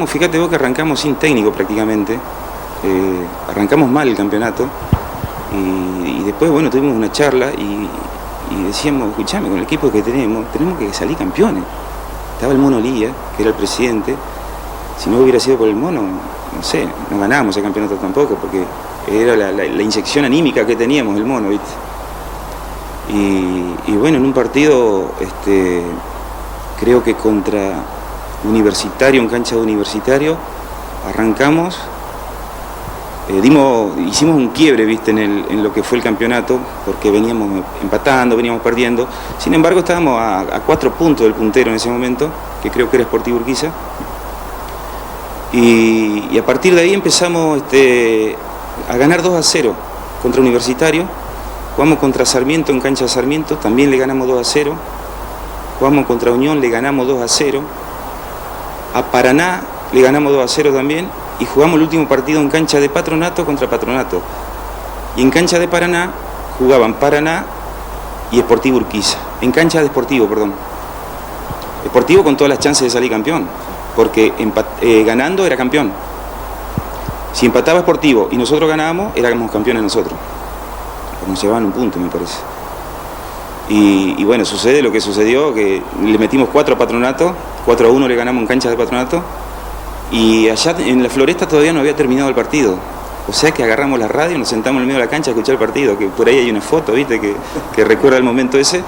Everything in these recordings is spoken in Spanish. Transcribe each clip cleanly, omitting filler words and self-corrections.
Fíjate vos que arrancamos sin técnico prácticamente, arrancamos mal el campeonato y después bueno tuvimos una charla y decíamos, escuchame, con el equipo que tenemos que salir campeones. Estaba el Mono Lía, que era el presidente, si no hubiera sido por el Mono, no sé, no ganábamos el campeonato tampoco, porque era la inyección anímica que teníamos el Mono, ¿viste? Y bueno, en un partido, creo que contra Universitario, en cancha de Universitario, arrancamos, hicimos un quiebre, ¿viste? en lo que fue el campeonato, porque veníamos empatando, veníamos perdiendo. Sin embargo, estábamos a 4 puntos del puntero en ese momento, que creo que era Sportivo Urquiza. Y a partir de ahí empezamos a ganar 2-0 contra Universitario. Jugamos contra Sarmiento en cancha de Sarmiento, también le ganamos 2-0. Jugamos contra Unión, le ganamos 2-0. A Paraná le ganamos 2-0 también, y jugamos el último partido en cancha de Patronato contra Patronato. Y en cancha de Paraná jugaban Paraná y Sportivo Urquiza. En cancha de Sportivo, perdón. Sportivo con todas las chances de salir campeón, porque ganando era campeón. Si empataba Sportivo y nosotros ganábamos, éramos campeones nosotros. Nos llevaban un punto, me parece. Y bueno, sucede lo que sucedió, que le metimos 4 a Patronato, 4-1 le ganamos en cancha de Patronato, y allá en la Floresta todavía no había terminado el partido. O sea que agarramos la radio, nos sentamos en el medio de la cancha a escuchar el partido, que por ahí hay una foto, ¿viste? Que recuerda el momento ese.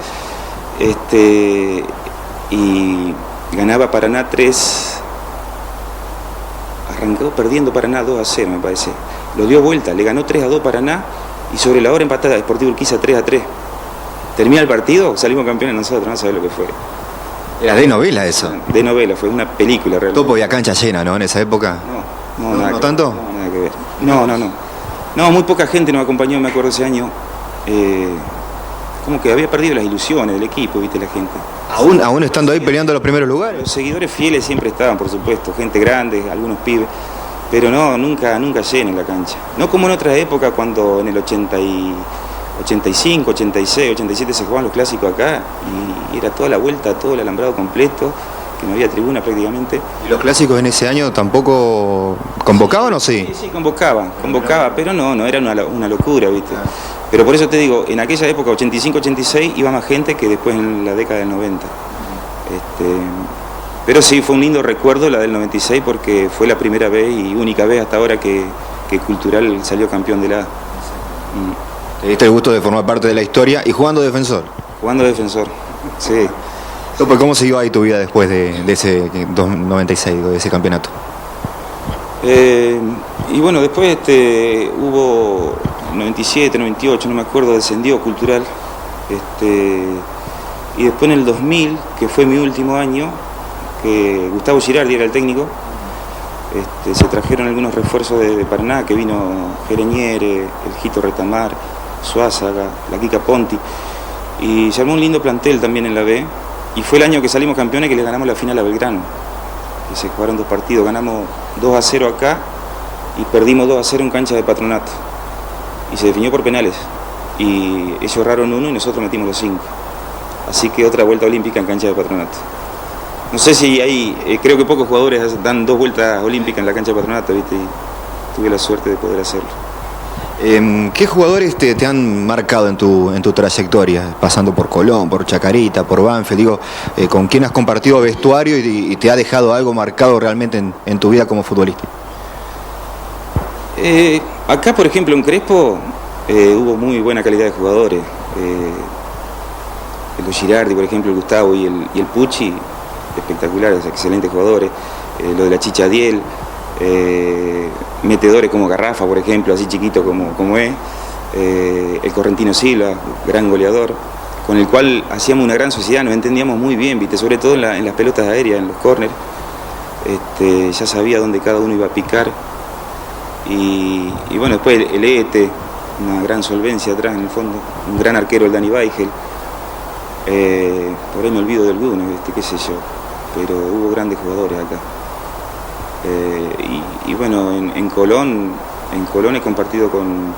Y ganaba Paraná 3, arrancó perdiendo Paraná 2-0, me parece. Lo dio vuelta, le ganó 3-2 Paraná, y sobre la hora empatada Sportivo Urquiza 3-3. Termina el partido, salimos campeones nosotros, no sabés lo que fue. Era de novela eso. De novela, fue una película realmente. Topo y a cancha llena, ¿no? En esa época. No, ¿No tanto? No, nada que ver. No, muy poca gente nos acompañó, me acuerdo ese año. Como que había perdido las ilusiones del equipo, viste, la gente. ¿Aún estando ahí peleando los primeros lugares? Los seguidores fieles siempre estaban, por supuesto, gente grande, algunos pibes. Pero no, nunca llena la cancha. No como en otras épocas, cuando en el 85, 86, 87 se jugaban los clásicos acá y era toda la vuelta, todo el alambrado completo, que no había tribuna prácticamente. ¿Y los clásicos en ese año tampoco convocaban o sí? Sí, convocaba, pero no era una locura, ¿viste? Pero por eso te digo, en aquella época, 85, 86, iba más gente que después en la década del 90. Pero sí, fue un lindo recuerdo la del 96, porque fue la primera vez y única vez hasta ahora que Cultural salió campeón de la A. Te diste el gusto de formar parte de la historia y jugando defensor. Jugando defensor, sí. Topo, ¿cómo siguió ahí tu vida después de ese 96, de ese campeonato? Y bueno, después hubo 97, 98, no me acuerdo, descendió Cultural. Y después en el 2000, que fue mi último año, que Gustavo Girardi era el técnico, se trajeron algunos refuerzos de Paraná, que vino Gereñere, el Jito Retamar, Suázaga, la Kika Ponti, y se armó un lindo plantel también en la B, y fue el año que salimos campeones que le ganamos la final a Belgrano, que se jugaron 2 partidos, ganamos 2-0 acá y perdimos 2-0 en cancha de Patronato, y se definió por penales, y ellos erraron 1 y nosotros metimos los 5, así que otra vuelta olímpica en cancha de Patronato. No sé si hay, creo que pocos jugadores dan 2 vueltas olímpicas en la cancha de Patronato, ¿viste? Y tuve la suerte de poder hacerlo. ¿Qué jugadores te han marcado en tu trayectoria? Pasando por Colón, por Chacarita, por Banfield, digo, ¿con quién has compartido vestuario y te ha dejado algo marcado realmente en tu vida como futbolista? Acá, por ejemplo, en Crespo hubo muy buena calidad de jugadores. El Girardi, por ejemplo, el Gustavo y el Pucci, espectaculares, excelentes jugadores. Lo de la Chicha Diel, metedores como Garrafa, por ejemplo, así chiquito como es. El Correntino Silva, gran goleador, con el cual hacíamos una gran sociedad, nos entendíamos muy bien, ¿viste? Sobre todo en las pelotas aéreas, en los córneres. Ya sabía dónde cada uno iba a picar. Y bueno, después el Ete, una gran solvencia atrás en el fondo, un gran arquero, el Dani Weigel. Por ahí me olvido de algunos, qué sé yo, pero hubo grandes jugadores acá. Y bueno, en Colón he compartido con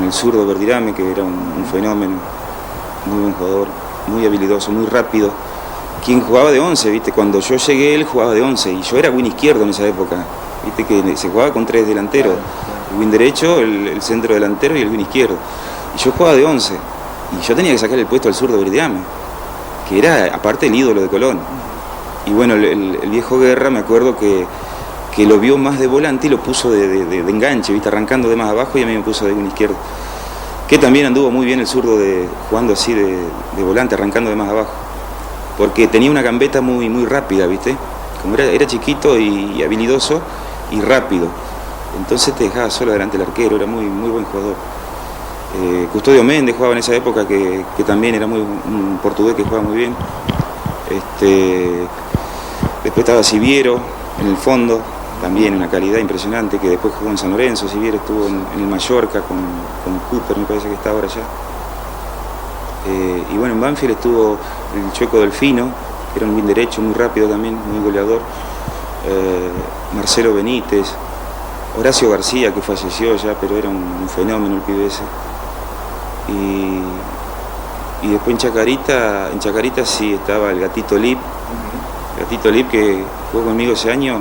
el zurdo Verdirame, que era un fenómeno, muy buen jugador, muy habilidoso, muy rápido, quien jugaba de 11, ¿viste? Cuando yo llegué él jugaba de 11 y yo era win izquierdo en esa época, ¿viste? Que se jugaba con 3 delanteros, el win derecho, el centro delantero y el win izquierdo. Y yo jugaba de 11 y yo tenía que sacar el puesto al zurdo Verdeame, que era aparte el ídolo de Colón. Y bueno, el viejo Guerra, me acuerdo que lo vio más de volante y lo puso de enganche, ¿viste? Arrancando de más abajo, y a mí me puso de win izquierdo. Que también anduvo muy bien el zurdo jugando así de volante, arrancando de más abajo. Porque tenía una gambeta muy, muy rápida, ¿viste? Como era chiquito y habilidoso y rápido. Entonces te dejaba solo delante del arquero, era muy, muy buen jugador. Custodio Méndez jugaba en esa época, que también era un portugués que jugaba muy bien. Después estaba Siviero en el fondo, también una calidad impresionante, que después jugó en San Lorenzo. Siviero estuvo en el Mallorca con Cooper, me parece que está ahora allá. Y bueno, en Banfield estuvo el Chueco Delfino, que era un bien derecho, muy rápido también, muy goleador. Marcelo Benítez, Horacio García, que falleció ya, pero era un fenómeno el pibe ese. Y después en Chacarita sí estaba el Gatito Lip. Gatito Lip, que jugó conmigo ese año,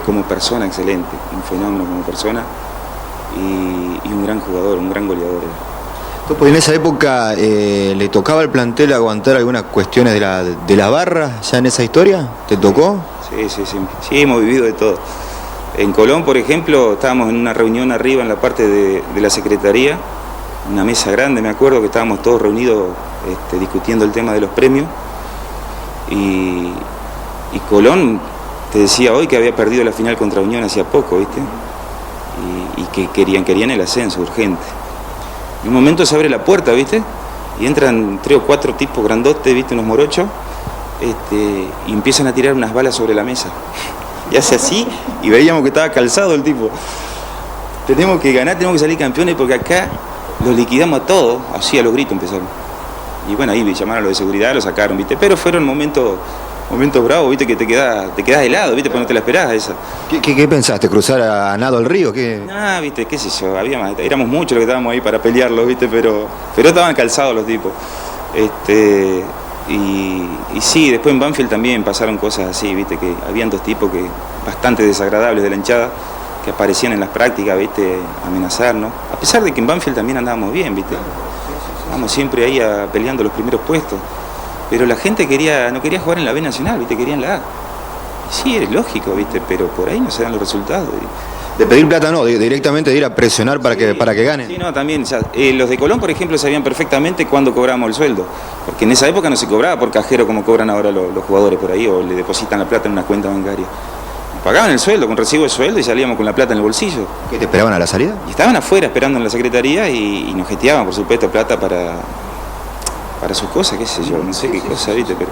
como persona excelente, un fenómeno como persona y un gran jugador, un gran goleador. Topo, en esa época ¿le tocaba al plantel aguantar algunas cuestiones de la barra ya en esa historia? ¿Te tocó? Sí, hemos vivido de todo. En Colón, por ejemplo, estábamos en una reunión arriba en la parte de la secretaría, una mesa grande, me acuerdo que estábamos todos reunidos discutiendo el tema de los premios, y Colón te decía hoy que había perdido la final contra Unión hacía poco, ¿viste? Y que querían el ascenso urgente. En un momento se abre la puerta, ¿viste? Y entran 3 o 4 tipos grandotes, ¿viste? Unos morochos, y empiezan a tirar unas balas sobre la mesa. Y hace así, y veíamos que estaba calzado el tipo. Tenemos que ganar, tenemos que salir campeones, porque acá los liquidamos a todos. Así a los gritos empezaron. Y bueno, ahí llamaron a los de seguridad, lo sacaron, ¿viste? Pero fueron momentos bravos, ¿viste? Que te quedás helado, ¿viste? Porque no te la esperás esa. ¿Qué pensaste? ¿Cruzar a nado el río? ¿Qué? ¿Viste? ¿Qué sé yo? Éramos muchos los que estábamos ahí para pelearlos, ¿viste? Pero estaban calzados los tipos. Y sí, después en Banfield también pasaron cosas así, ¿viste? Que habían 2 tipos bastante desagradables de la hinchada, que aparecían en las prácticas, ¿viste? Amenazarnos. A pesar de que en Banfield también andábamos bien, ¿viste? Estábamos siempre ahí peleando los primeros puestos. Pero la gente no quería jugar en la B Nacional, ¿viste? Quería en la A. Y sí, es lógico, ¿viste? Pero por ahí no se dan los resultados. De pedir plata no, directamente de ir a presionar para que ganen. Sí, no, también. Los de Colón, por ejemplo, sabían perfectamente cuándo cobramos el sueldo. Porque en esa época no se cobraba por cajero como cobran ahora los jugadores por ahí, o le depositan la plata en una cuenta bancaria. Pagaban el sueldo, con recibo de sueldo, y salíamos con la plata en el bolsillo. ¿Qué, te esperaban a la salida? Y estaban afuera esperando en la secretaría y nos jeteaban, por supuesto, plata para sus cosas, qué sé yo, no sé qué cosa, ¿viste? Pero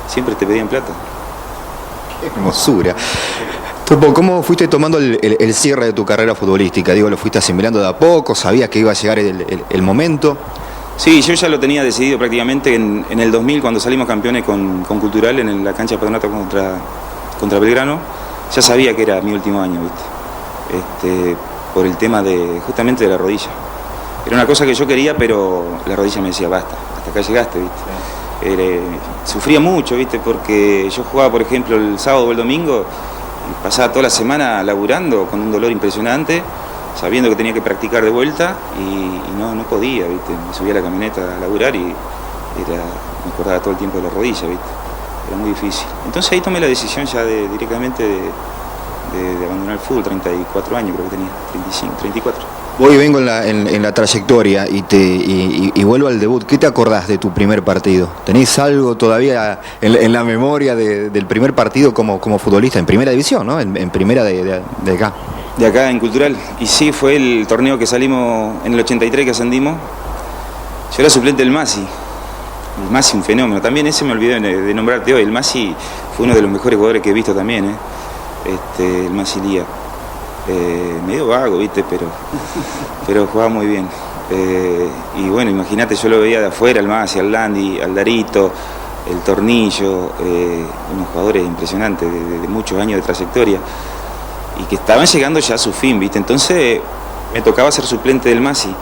siempre te pedían plata. Qué hermosura. Topo, ¿cómo fuiste tomando el cierre de tu carrera futbolística? Digo, ¿lo fuiste asimilando de a poco? ¿Sabías que iba a llegar el momento? Sí, yo ya lo tenía decidido prácticamente en el 2000, cuando salimos campeones con Cultural en la cancha de Patronato contra Belgrano. Ya sabía que era mi último año, ¿viste? Por el tema justamente de la rodilla. Era una cosa que yo quería, pero la rodilla me decía, basta, hasta acá llegaste, ¿viste? Sufría mucho, ¿viste? Porque yo jugaba, por ejemplo, el sábado o el domingo, y pasaba toda la semana laburando con un dolor impresionante, sabiendo que tenía que practicar de vuelta, y no podía, ¿viste? Me subía a la camioneta a laburar y me acordaba todo el tiempo de la rodilla, ¿viste? Era muy difícil. Entonces ahí tomé la decisión ya directamente de abandonar el fútbol. 34 años creo que tenía, 35, 34. Voy y vengo en la trayectoria y vuelvo al debut. ¿Qué te acordás de tu primer partido? ¿Tenés algo todavía en la memoria del primer partido como futbolista? En primera división, ¿no? En primera de acá. De acá, en Cultural. Y sí, fue el torneo que salimos en el 83, que ascendimos. Yo era suplente del Masi. El Masi, un fenómeno. También ese me olvidé de nombrarte hoy. El Masi fue uno de los mejores jugadores que he visto también, el Masi Lía. Medio vago, ¿viste? Pero jugaba muy bien. Y bueno, imagínate, yo lo veía de afuera, al Masi, al Landi, al Darito, el Tornillo, unos jugadores impresionantes de muchos años de trayectoria, y que estaban llegando ya a su fin, ¿viste? Entonces me tocaba ser suplente del Masi.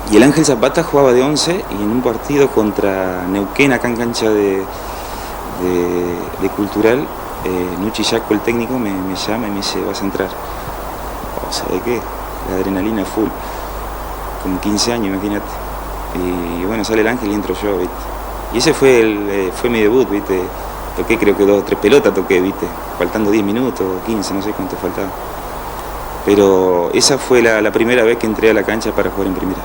Y el Ángel Zapata jugaba de 11 y en un partido contra Neuquén, acá en cancha de Cultural, Nuchi Yaco, el técnico, me llama y me dice, vas a entrar. O sea, ¿de qué? La adrenalina full. Con 15 años, imagínate. Y bueno, sale el Ángel y entro yo, ¿viste? Y ese fue mi debut, ¿viste? Toqué creo que 2 o 3 pelotas toqué, ¿viste? Faltando 10 minutos, 15, no sé cuánto faltaba. Pero esa fue la primera vez que entré a la cancha para jugar en primera.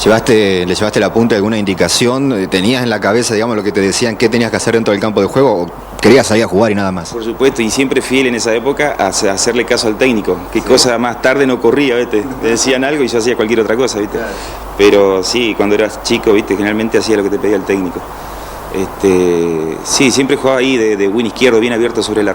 ¿Le llevaste la punta de alguna indicación? ¿Tenías en la cabeza, digamos, lo que te decían, qué tenías que hacer dentro del campo de juego? ¿O querías salir a jugar y nada más? Por supuesto, y siempre fiel en esa época a hacerle caso al técnico. Qué cosa más tarde no corría, ¿viste? Te decían algo y yo hacía cualquier otra cosa, ¿viste? Claro. Pero sí, cuando eras chico, ¿viste? Generalmente hacía lo que te pedía el técnico. Sí, siempre jugaba ahí de win izquierdo, bien abierto sobre la